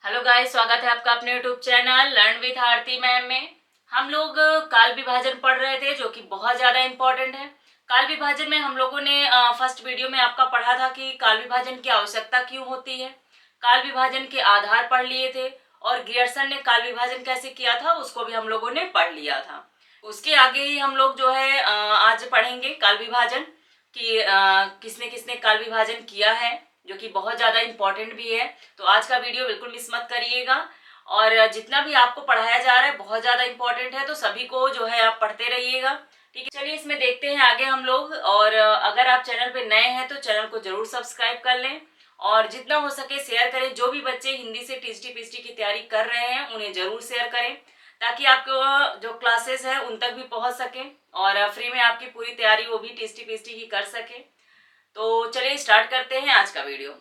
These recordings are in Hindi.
हेलो गाइस, स्वागत है आपका अपने YouTube channel learn with Aarti ma'am में। हम लोग काल विभाजन पढ़ रहे थे जो कि बहुत ज़्यादा इम्पोर्टेंट है। काल विभाजन में हम लोगों ने फर्स्ट वीडियो में आपका पढ़ा था कि काल विभाजन की आवश्यकता क्यों होती है। काल विभाजन के आधार पढ़ लिए थे और ग्रियर्सन ने काल विभाजन कैसे किया था उसको भी हम लोगों ने पढ़ लिया था। उसके आगे ही हम लोग जो है आज पढ़ेंगे काल विभाजन कि किसने किसने काल विभाजन किया है, जो कि बहुत ज़्यादा इम्पोर्टेंट भी है। तो आज का वीडियो बिल्कुल मिस मत करिएगा और जितना भी आपको पढ़ाया जा रहा है बहुत ज़्यादा इम्पोर्टेंट है, तो सभी को जो है आप पढ़ते रहिएगा। ठीक है, चलिए इसमें देखते हैं आगे हम लोग। और अगर आप चैनल पे नए हैं तो चैनल को जरूर सब्सक्राइब कर लें और जितना हो सके शेयर करें। जो भी बच्चे हिंदी से टीएसटी पीएसटी की तैयारी कर रहे हैं उन्हें जरूर शेयर करें ताकि आपको जो क्लासेस है उन तक भी पहुंच सके और फ्री में आपकी पूरी तैयारी वो भी टीएसटी पीएसटी की कर सके। तो चलिए स्टार्ट करते हैं आज का वीडियो।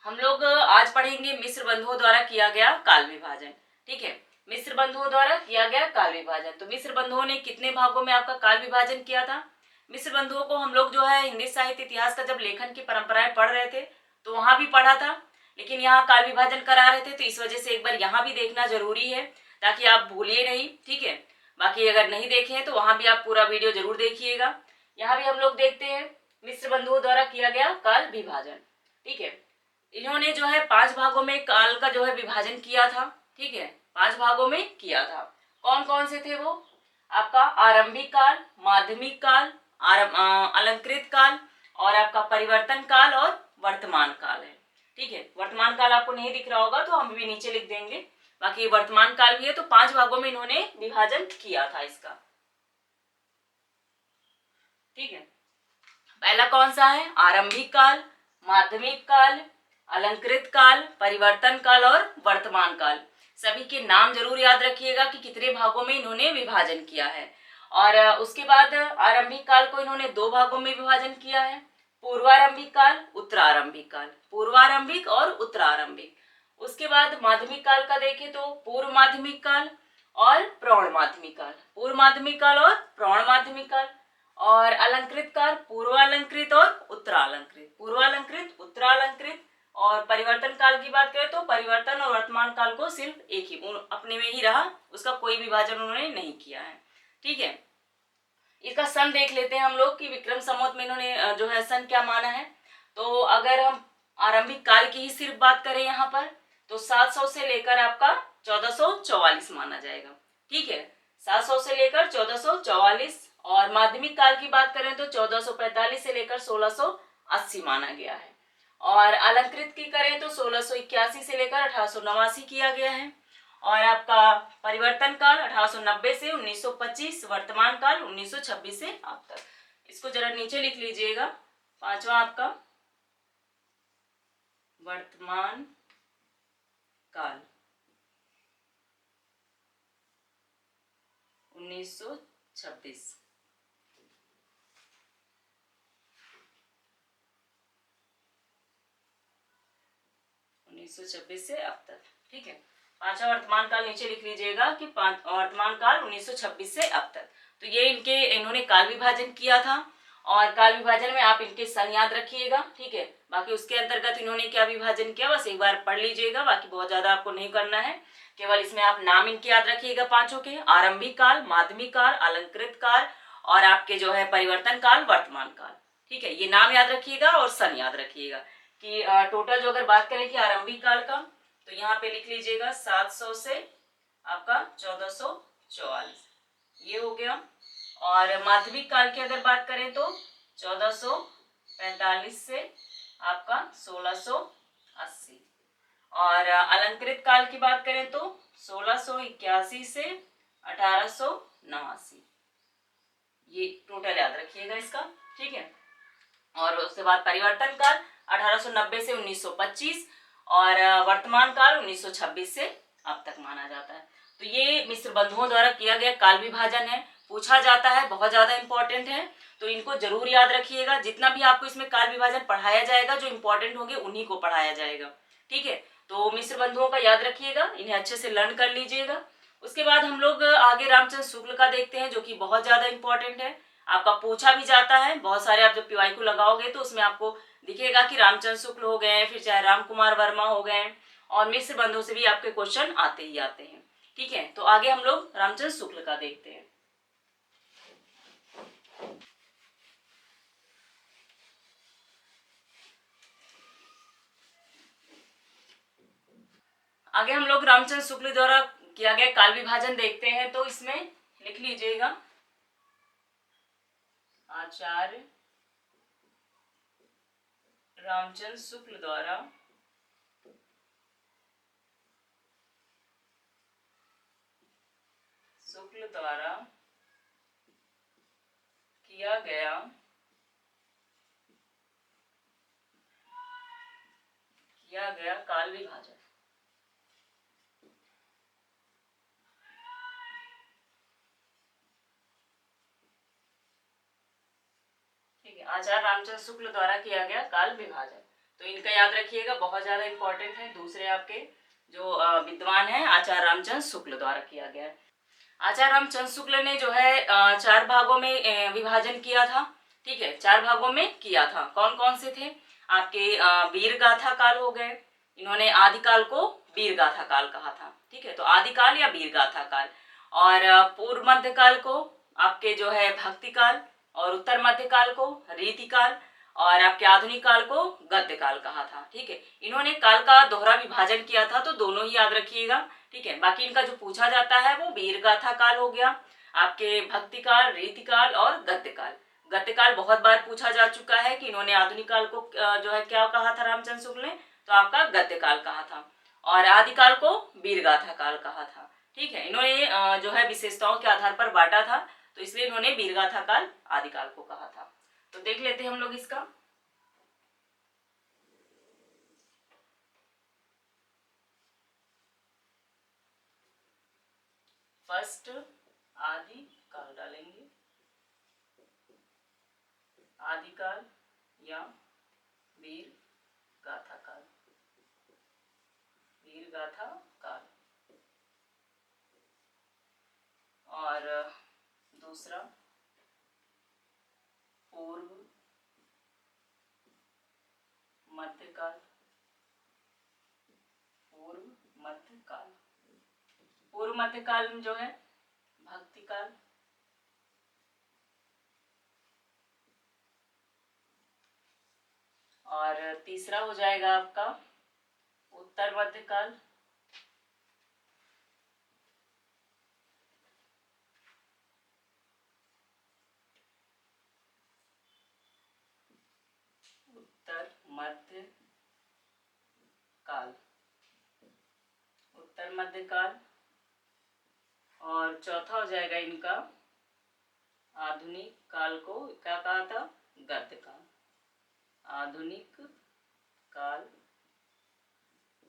हम लोग आज पढ़ेंगे मिस्र बंधुओं द्वारा किया गया काल विभाजन। ठीक है, मिस्र बंधुओं द्वारा किया गया काल विभाजन। तो मिस्र बंधुओं ने कितने भागों में आपका काल विभाजन किया था? मिस्र बंधुओं को हम लोग जो है हिंदी साहित्य इतिहास का जब लेखन की परंपराएं पढ़ रहे थे तो वहां भी पढ़ा था, लेकिन यहाँ काल विभाजन करा रहे थे तो इस वजह से एक बार यहाँ भी देखना जरूरी है ताकि आप भूलिए नहीं। ठीक है, बाकी अगर नहीं देखे हैं तो वहां भी आप पूरा वीडियो जरूर देखिएगा। यहाँ भी हम लोग देखते हैं मिस्र बंधुओं द्वारा किया गया काल विभाजन। ठीक है, इन्होंने जो है 5 भागों में काल का जो है विभाजन किया था। ठीक है, 5 भागों में किया था। कौन कौन से थे वो? आपका आरंभिक काल, माध्यमिक काल, अलंकृत काल और आपका परिवर्तन काल और वर्तमान काल है। ठीक है, वर्तमान काल आपको नहीं दिख रहा होगा तो हम भी नीचे लिख देंगे। बाकी वर्तमान काल भी है। तो 5 भागों में इन्होंने विभाजन किया था इसका। ठीक है, पहला कौन सा है? आरंभिक काल, माध्यमिक काल, अलंकृत काल, परिवर्तन काल और वर्तमान काल। सभी के नाम जरूर याद रखिएगा कि कितने भागों में इन्होंने विभाजन किया है। और उसके बाद आरंभिक काल को इन्होंने 2 भागों में विभाजन किया है, पूर्वारंभिक काल, उत्तरारंभिक काल। पूर्वारंभिक और उत्तरारंभिक। उसके बाद माध्यमिक काल का देखें तो पूर्व माध्यमिक काल और प्रौढ़ माध्यमिक काल। पूर्व माध्यमिक काल और प्रौढ़ माध्यमिक काल। और अलंकृत काल पूर्वालंकृत और उत्तरालंकृत। पूर्वालंकृत, उत्तरालंकृत। और परिवर्तन काल की बात करें तो परिवर्तन और वर्तमान काल को सिर्फ एक ही अपने में ही रहा, उसका कोई विभाजन उन्होंने नहीं किया है। ठीक है, इसका सन देख लेते हैं हम लोग कि विक्रम संवत में इन्होंने जो है सन क्या माना है। तो अगर हम आरंभिक काल की ही सिर्फ बात करें यहाँ पर तो 700 से लेकर आपका 1444 माना जाएगा। ठीक है, 700 से लेकर 1444। और माध्यमिक काल की बात करें तो 1445 से लेकर 1680 माना गया है। और अलंकृत की करें तो 1681 से लेकर 1889 किया गया है। और आपका परिवर्तन काल 1890 से 1925, वर्तमान काल 1926 से अब तक। इसको जरा नीचे लिख लीजिएगा। 5वां आपका वर्तमान काल 1926। से अब तक। ठीक है, 5वां वर्तमान काल नीचे लिख लीजिएगा कि वर्तमान काल 1926 से अब तक। तो ये इन्होंने काल विभाजन किया था और काल विभाजन में आप इनके सन याद रखिएगा। ठीक है, बाकी उसके अंतर्गत इन्होंने क्या विभाजन किया बस एक बार पढ़ लीजिएगा। बाकी बहुत ज्यादा आपको नहीं करना है, केवल इसमें आप नाम इनके याद रखिएगा 5 के। आरंभिक काल, माध्यमिक काल, अलंकृत काल और आपके जो है परिवर्तन काल, वर्तमान काल। ठीक है, ये नाम याद रखिएगा और सन याद रखिएगा कि टोटल जो अगर बात करें कि आरंभिक काल का तो यहाँ पे लिख लीजिएगा 700 से आपका 1444, ये हो गया। और माध्यमिक काल की अगर बात करें तो 1445 से आपका 1680। और अलंकृत काल की बात करें तो 1681 से 1889। ये टोटल याद रखिएगा इसका। ठीक है, और उसके बाद परिवर्तन काल 1890 से 1925 और वर्तमान काल 1926 से अब तक माना जाता है। तो ये मिस्र बंधुओं द्वारा किया गया काल विभाजन है, पूछा जाता है, बहुत ज्यादा इंपॉर्टेंट है, तो इनको जरूर याद रखिएगा। जितना भी आपको इसमें काल विभाजन पढ़ाया जाएगा जो इंपॉर्टेंट होंगे उन्हीं को पढ़ाया जाएगा। ठीक है, तो मिस्र बंधुओं का याद रखिएगा, इन्हें अच्छे से लर्न कर लीजिएगा। उसके बाद हम लोग आगे रामचंद्र शुक्ल का देखते हैं जो कि बहुत ज्यादा इंपॉर्टेंट है, आपका पूछा भी जाता है। बहुत सारे आप जब पीवाई को लगाओगे तो उसमें आपको दिखेगा कि रामचंद्र शुक्ल हो गए, फिर चाहे राम कुमार वर्मा हो गए और मिश्र बंधों से भी आपके क्वेश्चन आते ही आते हैं। ठीक है, तो आगे हम लोग रामचंद्र शुक्ल का देखते हैं। आगे हम लोग रामचंद्र शुक्ल द्वारा किया गया काल विभाजन देखते हैं। तो इसमें लिख लीजिएगा, आचार्य रामचंद्र शुक्ल द्वारा किया गया काल विभाजन। ठीक है, आचार्य रामचंद्र शुक्ल द्वारा किया गया काल विभाजन। तो इनका याद रखिएगा, बहुत ज्यादा इंपॉर्टेंट है। दूसरे आपके जो विद्वान है आचार्य रामचंद्र शुक्ल द्वारा किया गया है। आचार्य रामचंद्र शुक्ल ने जो है 4 भागों में विभाजन किया था। ठीक है, 4 भागों में किया था। कौन कौन से थे आपके? वीर गाथा काल हो गए, इन्होंने आदिकाल को वीर गाथा काल कहा था। ठीक है, तो आदिकाल या वीर गाथा काल। और पूर्व मध्य काल को आपके जो है भक्ति काल, और उत्तर मध्य काल को रीति काल, और आपके आधुनिक काल को गद्य काल कहा था। ठीक है, इन्होंने काल का दोहरा विभाजन किया था, तो दोनों ही याद रखिएगा। ठीक है, बाकी इनका जो पूछा जाता है वो वीर गाथा काल हो गया, आपके भक्ति काल, रीति काल और गद्य काल। गद्य काल बहुत बार पूछा जा चुका है कि इन्होंने आधुनिक काल को जो है क्या कहा था रामचंद्र शुक्ल ने, तो आपका गद्य काल कहा था। और आदिकाल को वीर गाथा काल कहा था। ठीक है, इन्होंने जो है विशेषताओं के आधार पर बांटा था, तो इसलिए इन्होंने वीर गाथा काल आदिकाल को कहा था। तो देख लेते हैं हम लोग इसका। फर्स्ट आदिकाल डालेंगे, आदिकाल या वीर गाथा काल, वीर गाथा काल। और दूसरा पूर्व मध्यकाल, पूर्व मध्यकाल। पूर्व मध्यकाल में जो है भक्ति काल, और तीसरा हो जाएगा आपका उत्तर मध्यकाल, उत्तर मध्य काल, उत्तर मध्य काल। और चौथा हो जाएगा इनका आधुनिक काल को क्या कहा था? गद्य काल। आधुनिक काल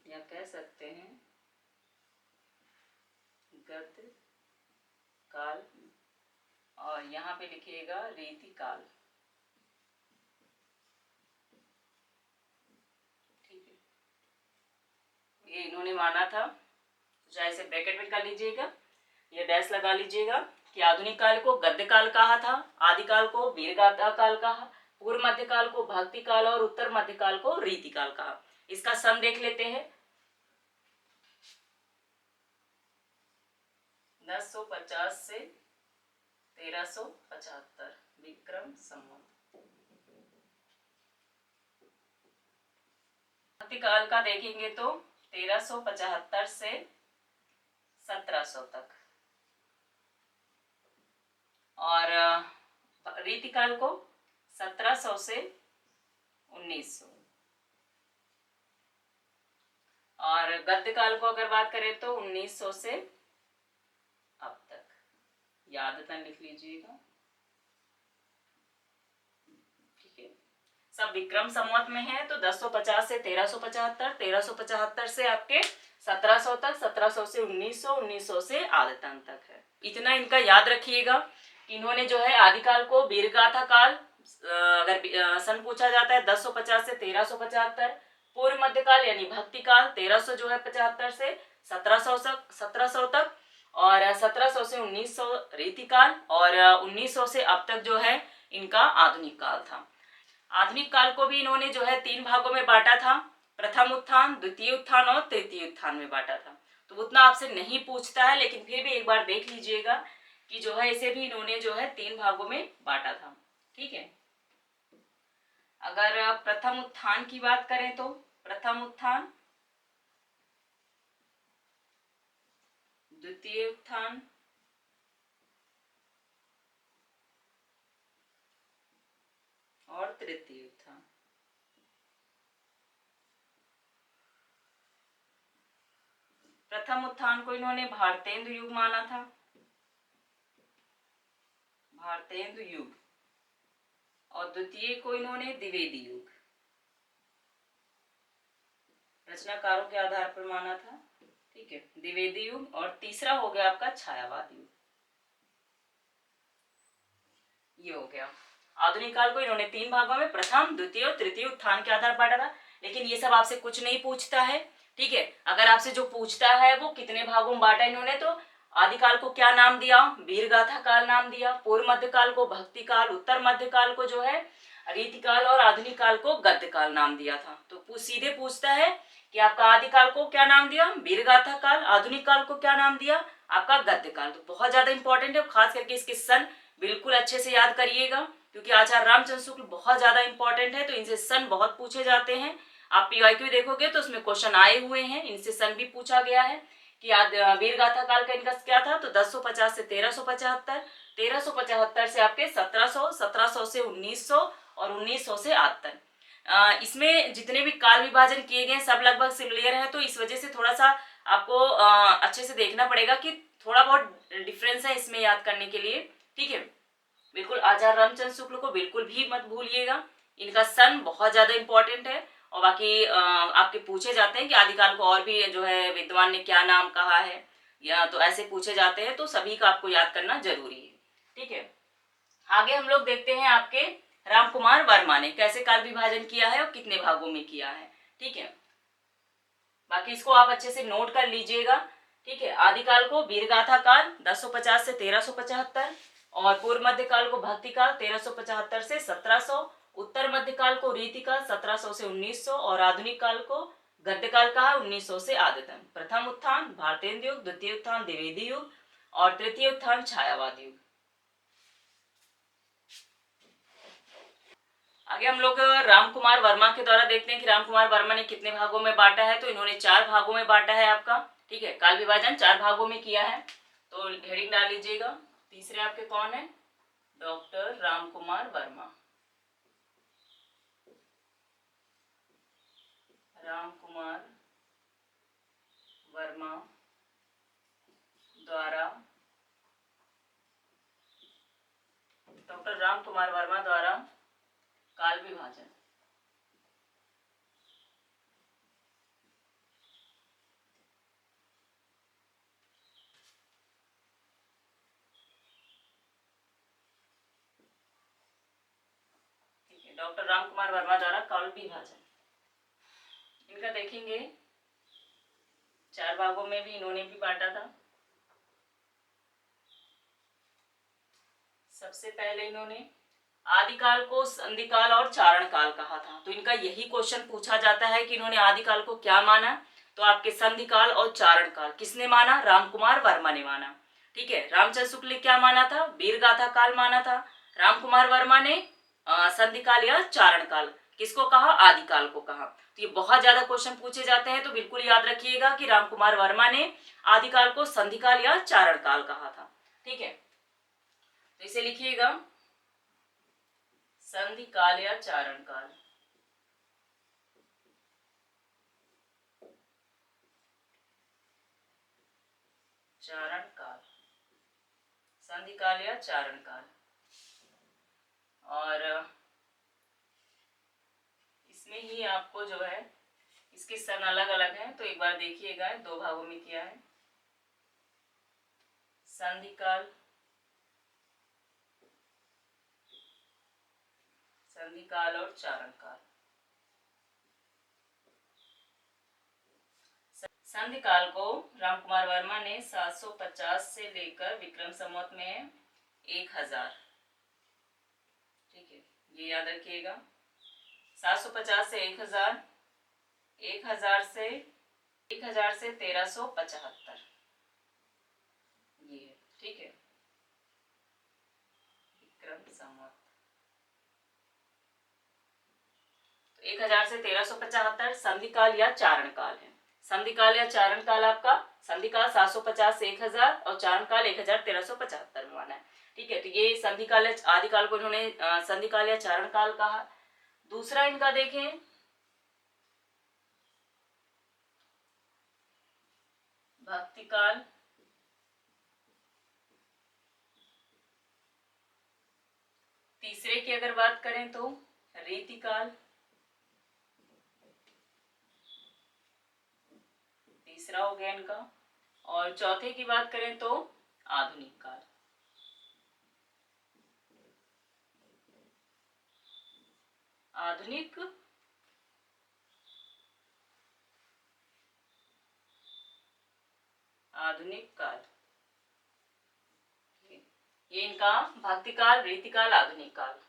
या कह सकते हैं गद्य काल। और यहाँ पे लिखिएगा रीति काल। ठीक है, ये इन्होंने माना था, चाहे इसे ब्रैकेट में कर लीजिएगा, ये डैश लगा लीजिएगा कि आधुनिक काल को गद्य काल कहा था, आदिकाल को वीर गाथा काल कहा, पूर्व मध्य काल को भक्ति काल और उत्तर मध्य काल को रीति काल कहा। इसका सम देख लेते हैं। 1050 से 1375 विक्रम संवत। भक्ति काल का देखेंगे तो 1375 से 1700 तक, और रीतिकाल को 1700 से 1900, और गद्य काल को अगर बात करें तो 1900 से अब तक। यादतन लिख लीजिएगा। ठीक है, सब विक्रम संवत में है, तो 1050 से 1375, 1375 से आपके 1700 तक, 1700 से 1900, 1900 से आदतन तक है। इतना इनका याद रखिएगा। इन्होंने जो है आदिकाल को वीर गाथा काल, अगर सन पूछा जाता है 1050 से 1375, पूर्व मध्यकाल यानी भक्ति काल 1300 जो है 75 से 1700 तक, और 1700 से 1900 रीति काल, और 1900 से अब तक जो है इनका आधुनिक काल था। आधुनिक काल को भी इन्होंने जो है 3 भागों में बांटा था। प्रथम उत्थान, द्वितीय उत्थान और तृतीय उत्थान में बांटा था। तो उतना आपसे नहीं पूछता है, लेकिन फिर भी एक बार देख लीजिएगा कि जो है इसे भी इन्होंने जो है 3 भागों में बांटा था। ठीक है, अगर प्रथम उत्थान की बात करें तो प्रथम उत्थान, द्वितीय उत्थान और तृतीय उत्थान। प्रथम उत्थान को इन्होंने भारतेंदु युग माना था, भारतेंदु युग, और द्वितीय को इन्होंने द्विवेदी युग, रचनाकारों के आधार पर माना था। ठीक है, द्विवेदी युग, और तीसरा हो गया आपका छायावाद युग। ये हो गया। आधुनिक काल को इन्होंने 3 भागों में प्रथम, द्वितीय और तृतीय उत्थान के आधार पर बांटा था। लेकिन ये सब आपसे कुछ नहीं पूछता है। ठीक है, अगर आपसे जो पूछता है वो कितने भागों में बांटा इन्होंने, तो आदिकाल को क्या नाम दिया, वीरगाथा काल नाम दिया, पूर्व मध्य काल को भक्ति काल, उत्तर मध्य काल को जो है रीतिकाल, और आधुनिक काल को गद्य काल नाम दिया था। तो सीधे पूछता है कि आपका आदिकाल को क्या नाम दिया, वीरगाथा काल, आधुनिक काल को क्या नाम दिया, आपका गद्य काल। तो बहुत ज्यादा इंपॉर्टेंट है, खास करके इसके सन बिल्कुल अच्छे से याद करिएगा, क्योंकि आचार्य रामचंद्र शुक्ल बहुत ज्यादा इंपॉर्टेंट है। तो इनसे सन बहुत पूछे जाते हैं। आप पीवाईक्यू देखोगे तो उसमें क्वेश्चन आए हुए हैं, इनसे सन भी पूछा गया है कि वीरगाथा काल का इनका क्या था, तो 1050 से 1375, 1375 से आपके 1700, 1700 से 1900 और 1900 से 78। इसमें जितने भी काल विभाजन किए गए सब लगभग सिमिलर है। तो इस वजह से थोड़ा सा आपको अच्छे से देखना पड़ेगा कि थोड़ा बहुत डिफरेंस है इसमें याद करने के लिए। ठीक है, बिल्कुल आचार्य रामचंद्र शुक्ल को बिल्कुल भी मत भूलिएगा, इनका सन बहुत ज्यादा इंपॉर्टेंट है। और बाकी आपके पूछे जाते हैं कि आदिकाल को और भी जो है विद्वान ने क्या नाम कहा है, या तो ऐसे पूछे जाते हैं, तो सभी का आपको याद करना जरूरी है। ठीक है, आगे हम लोग देखते हैं आपके रामकुमार वर्मा ने कैसे काल विभाजन किया है और कितने भागों में किया है। ठीक है, बाकी इसको आप अच्छे से नोट कर लीजिएगा। ठीक है, आदिकाल को वीरगाथा काल 1050 से 1375, और पूर्व मध्य काल को भक्ति काल 1375 से 1700, उत्तर मध्य काल को रीति काल 1700 से 1900, और आधुनिक काल को गद्य काल कहा 1900 से आदतन। प्रथम उत्थान भारतेंदु युग, द्वितीय उत्थान द्विवेदी युग, और तृतीय उत्थान छायावाद युग। आगे हम लोग रामकुमार वर्मा के द्वारा देखते हैं कि रामकुमार वर्मा ने कितने भागों में बांटा है। तो इन्होंने 4 भागों में बांटा है आपका। ठीक है, काल विभाजन 4 भागों में किया है। तो हेडिंग डाल लीजिएगा। तीसरे आपके कौन है, डॉक्टर रामकुमार वर्मा। रामकुमार वर्मा द्वारा, डॉक्टर रामकुमार वर्मा द्वारा काल विभाजन। ठीक है, डॉक्टर रामकुमार वर्मा द्वारा काल विभाजन। इनका देखेंगे 4 भागों में भी इन्होंने भी बांटा था। सबसे पहले इन्होंने आदिकाल को संधिकाल और चारण काल कहा था। तो इनका यही क्वेश्चन पूछा जाता है कि इन्होंने आदिकाल को क्या माना। तो आपके संधिकाल और चारण काल किसने माना, रामकुमार वर्मा ने माना। ठीक है, रामचंद्र शुक्ल ने क्या माना था, वीरगाथा काल माना था। रामकुमार वर्मा ने संधिकाल या चारण काल किसको कहा, आदिकाल को कहा। तो ये बहुत ज्यादा क्वेश्चन पूछे जाते हैं, तो बिल्कुल याद रखिएगा कि रामकुमार वर्मा ने आदिकाल को संधिकाल या चारण काल कहा था। ठीक है, तो इसे लिखिएगा संधि काल या चारण काल। चारण काल, संधि काल या चारण काल। और इसमें ही आपको जो है इसके सन अलग अलग हैं, तो एक बार देखिएगा। 2 भागों में किया है, संधि काल, संधि काल और चारण काल। संधि काल को रामकुमार वर्मा ने 750 से लेकर विक्रम संवत में 1000। ठीक है, ये याद रखिएगा। 750 से 1000, 1000 से 1375 ये है, ठीक है। विक्रम संवत 1000 से 1375 संधिकाल या चारण काल है। संधिकाल या चारण काल आपका संधिकाल 750 से 1000 और चारण काल 1375 में माना है, ठीक है। तो ये संधिकाल या आदिकाल को इन्होंने संधिकाल या चारण काल कहा। दूसरा इनका देखें भक्तिकाल, तीसरे की अगर बात करें तो रीतिकाल, तीसरा हो गया इनका, और चौथे की बात करें तो आधुनिक काल। आधुनिक काल, ये इनका भक्तिकाल, रीतिकाल, आधुनिक काल।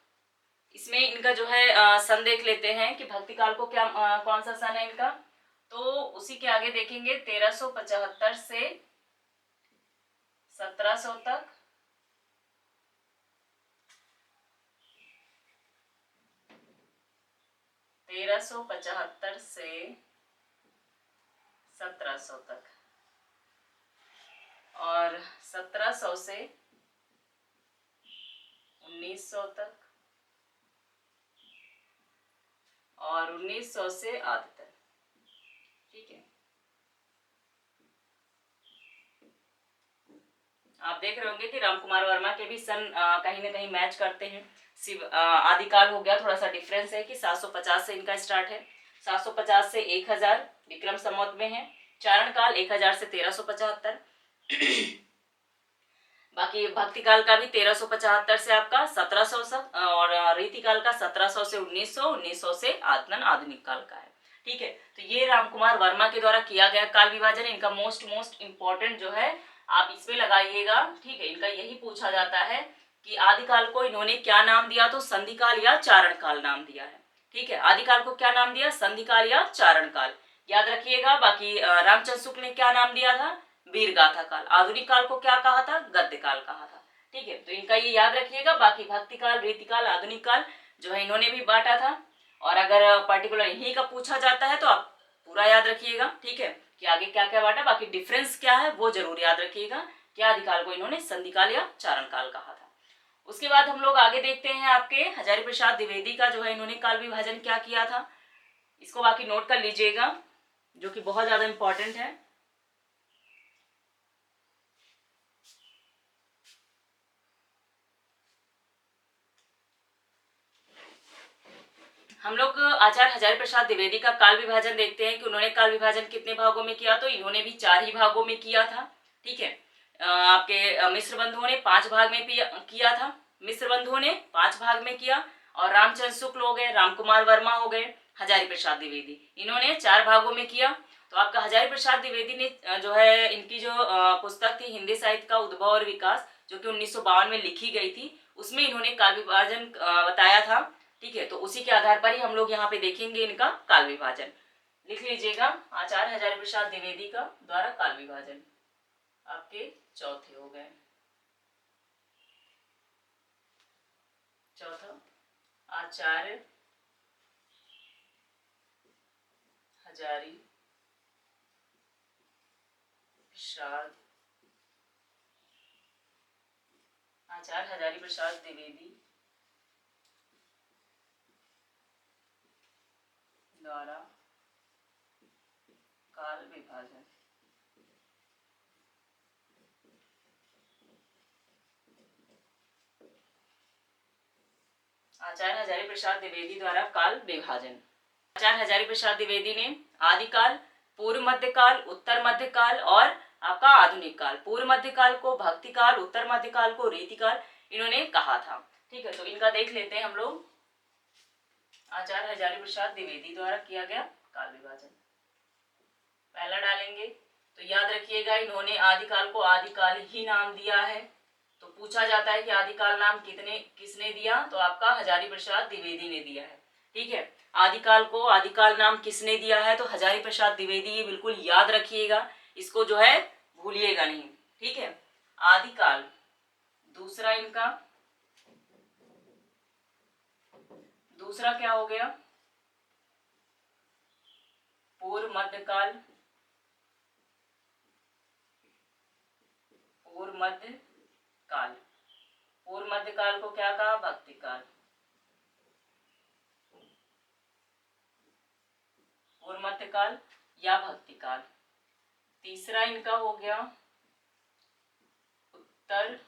इसमें इनका जो है सन देख लेते हैं कि भक्तिकाल को क्या कौन सा सन है इनका, तो उसी के आगे देखेंगे 1375 से 1700 तक, 1375 से 1700 तक, और 1700 से 1900 तक, और 1900 से आध तक, ठीक है। आप देख रहे होंगे कि रामकुमार वर्मा के भी सन कहीं ना कहीं मैच करते हैं। आदिकाल हो गया, थोड़ा सा डिफरेंस है कि 750 से इनका स्टार्ट है, 750 से 1000 विक्रम संवत में है। चारण काल 1000 से 1375, बाकी भक्तिकाल का भी 1375 से आपका 1700 तक, और रीतिकाल का 1700 से 1900, 1900 से आधुनिक काल का है, ठीक है। तो ये रामकुमार वर्मा के द्वारा किया गया काल विभाजन, इनका मोस्ट इंपॉर्टेंट जो है आप इसमें लगाइएगा, ठीक है। इनका यही पूछा जाता है कि आदिकाल को इन्होंने क्या नाम दिया, तो संधिकाल या चारण काल नाम दिया है, ठीक है। आदिकाल को क्या नाम दिया, संधिकाल या चारण काल, याद रखिएगा। बाकी रामचंद्र शुक्ल ने क्या नाम दिया था, वीर गाथा काल। आधुनिक काल को क्या कहा था, गद्य काल कहा था, ठीक है। तो इनका ये याद रखिएगा। बाकी भक्तिकाल, रीतिकाल, आधुनिक काल जो है इन्होंने भी बांटा था, और अगर पर्टिकुलर यही का पूछा जाता है तो आप पूरा याद रखिएगा, ठीक है, कि आगे क्या क्या बांटा। बाकी डिफरेंस क्या है वो जरूर याद रखिएगा कि आदिकाल को इन्होंने संधिकाल या चारण काल कहा था। उसके बाद हम लोग आगे देखते हैं आपके हजारी प्रसाद द्विवेदी का जो है इन्होंने काल विभाजन क्या किया था, इसको बाकी नोट कर लीजिएगा, जो कि बहुत ज्यादा इंपॉर्टेंट है। हम लोग आचार्य हजारी प्रसाद द्विवेदी का काल विभाजन देखते हैं कि उन्होंने काल विभाजन कितने भागों में किया, तो इन्होंने भी 4 ही भागों में किया था, ठीक है। आपके मिश्र बंधुओं ने 5 भाग में किया था, मिश्र बंधुओं ने 5 भाग में किया, और रामचंद्र शुक्ल हो गए, रामकुमार वर्मा हो गए, हजारी प्रसाद द्विवेदी, इन्होंने 4 भागों में किया। तो आपका हजारी प्रसाद द्विवेदी ने जो है इनकी जो पुस्तक थी हिंदी साहित्य का उद्भव और विकास, जो कि 1952 में लिखी गई थी, उसमें इन्होंने काल विभाजन बताया था, ठीक है। तो उसी के आधार पर ही हम लोग यहाँ पे देखेंगे इनका काल विभाजन। लिख लीजिएगा आचार्य हजारी प्रसाद द्विवेदी का द्वारा काल विभाजन, आपके चौथे हो गए। चौथा आचार्य हजारी प्रसाद, आचार्य हजारी प्रसाद द्विवेदी द्वारा काल विभाजन। आचार्य हजारी प्रसाद द्विवेदी द्वारा काल विभाजन। आचार्य हजारी प्रसाद द्विवेदी ने आदिकाल, पूर्व मध्यकाल, उत्तर मध्यकाल और आपका आधुनिक काल, पूर्व मध्यकाल को भक्तिकाल, उत्तर मध्यकाल को रीतिकाल इन्होंने कहा था, ठीक है। तो इनका देख लेते हैं हम लोग, आचार्य हजारी प्रसाद द्विवेदी द्वारा किया गया काल विभाजन। पहला डालेंगे तो याद रखिएगा इन्होंने आदिकाल को आदिकाल ही नाम दिया है, तो पूछा जाता है कि आदिकाल नाम किसने दिया, तो आपका हजारी प्रसाद द्विवेदी ने दिया है, ठीक है। आदिकाल को आदिकाल नाम किसने दिया है, तो हजारी प्रसाद द्विवेदी। ये बिल्कुल याद रखिएगा, इसको जो है भूलिएगा नहीं, ठीक है। आदिकाल। दूसरा इनका, दूसरा क्या हो गया, पूर्व मध्यकाल। पूर्व मध्यकाल, पूर्व मध्यकाल को क्या कहा, भक्तिकाल। पूर्व मध्यकाल या भक्तिकाल। तीसरा इनका हो गया उत्तर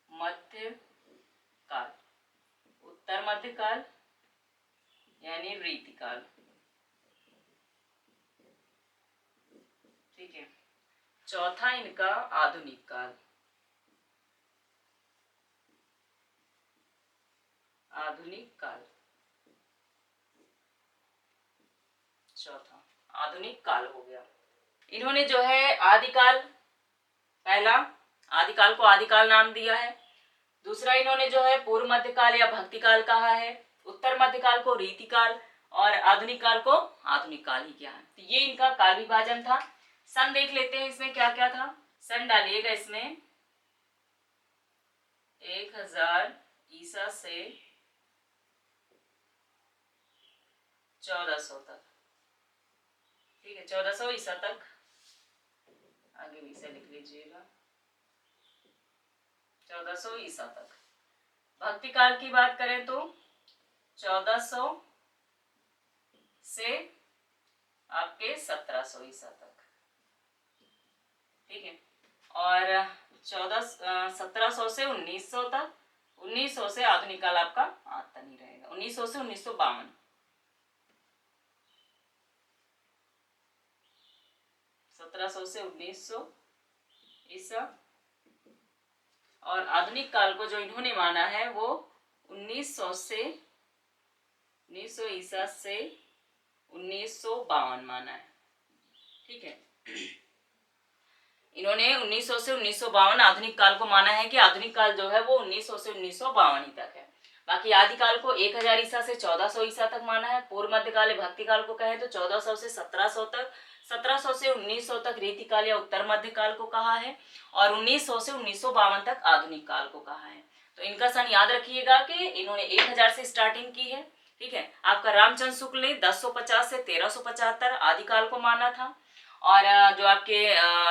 मध्यकाल। उत्तर मध्यकाल यानी रीतिकाल, ठीक है। चौथा इनका आधुनिक काल। आधुनिक काल, चौथा आधुनिक काल हो गया। इन्होंने जो है आदिकाल, पहला आदिकाल को आदिकाल नाम दिया है। दूसरा इन्होंने जो है पूर्व मध्यकाल या भक्तिकाल कहा है। उत्तर मध्यकाल को रीतिकाल और आधुनिक काल को आधुनिक काल ही किया है। तो ये इनका काल विभाजन था। सन देख लेते हैं इसमें क्या क्या था। सन डालिएगा इसमें 1000 ईसा से 1400 तक, ठीक है। 1400 ईसा तक, आगे भी से लिख लीजिएगा 1400 ईसा तक। भक्ति काल की बात करें तो 1400 से आपके 1700 ईसा तक, ठीक है। और 1700 से 1900 तक, 1900 से आधुनिक काल आपका आता नहीं रहेगा। 1900 से 1952, 1700 से 1900 ईसा। और आधुनिक काल को जो इन्होंने माना है वो 1900 से 1900 ईसा से 1952 माना है, ठीक है। इन्होंने 1900 से 1952 आधुनिक काल को माना है कि आधुनिक काल जो है वो 1900 से 1952 ही तक है। बाकी आदिकाल को 1000 ईसा से 1400 ईसा तक माना है। पूर्व मध्यकाल भक्ति काल को कहें तो 1400 से 1700 तक, 1700 से 1900 तक रीतिकाल या उत्तर मध्यकाल को कहा है, और 1900 से 1952 तक आधुनिक काल को कहा है। तो इनका सन याद रखिएगा कि इन्होंने 1000 से स्टार्टिंग की है, ठीक है। आपका रामचंद्र शुक्ल ने 1050 से 1375 आदिकाल को माना था, और जो आपके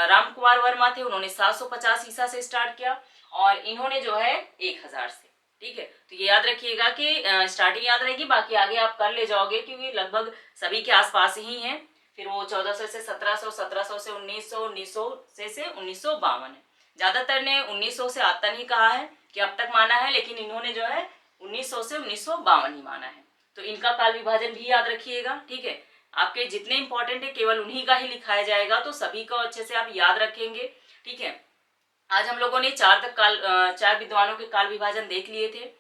राम कुमार वर्मा थे उन्होंने 750 ईसा से स्टार्ट किया, और इन्होंने जो है 1000 से, ठीक है। तो ये याद रखिएगा कि स्टार्टिंग याद रहेगी, बाकी आगे आप कर ले जाओगे क्योंकि लगभग सभी के आसपास ही हैं। फिर वो 1400 से 1700, 1700 से 1900, 1900 से 1952 है। ज्यादातर ने 1900 से आता नहीं कहा है कि अब तक माना है, लेकिन इन्होंने जो है 1900 से 1952 ही माना है। तो इनका काल विभाजन भी याद रखिएगा, ठीक है। आपके जितने इंपॉर्टेंट है केवल उन्हीं का ही लिखाया जाएगा, तो सभी को अच्छे से आप याद रखेंगे, ठीक है। आज हम लोगों ने 4 विद्वानों के काल विभाजन देख लिए थे।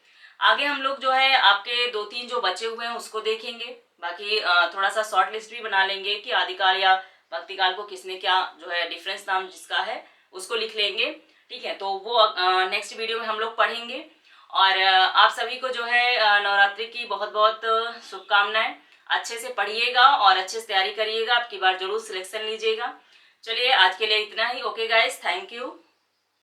आगे हम लोग जो है आपके 2-3 जो बचे हुए हैं उसको देखेंगे। बाकी थोड़ा सा शॉर्ट लिस्ट भी बना लेंगे कि आदिकाल या भक्तिकाल को किसने क्या जो है डिफरेंस नाम जिसका है उसको लिख लेंगे, ठीक है। तो वो नेक्स्ट वीडियो में हम लोग पढ़ेंगे। और आप सभी को जो है नवरात्रि की बहुत बहुत शुभकामनाएं। अच्छे से पढ़िएगा और अच्छे से तैयारी करिएगा, आपकी बार जरूर सिलेक्शन लीजिएगा। चलिए आज के लिए इतना ही। Okay guys, thank you.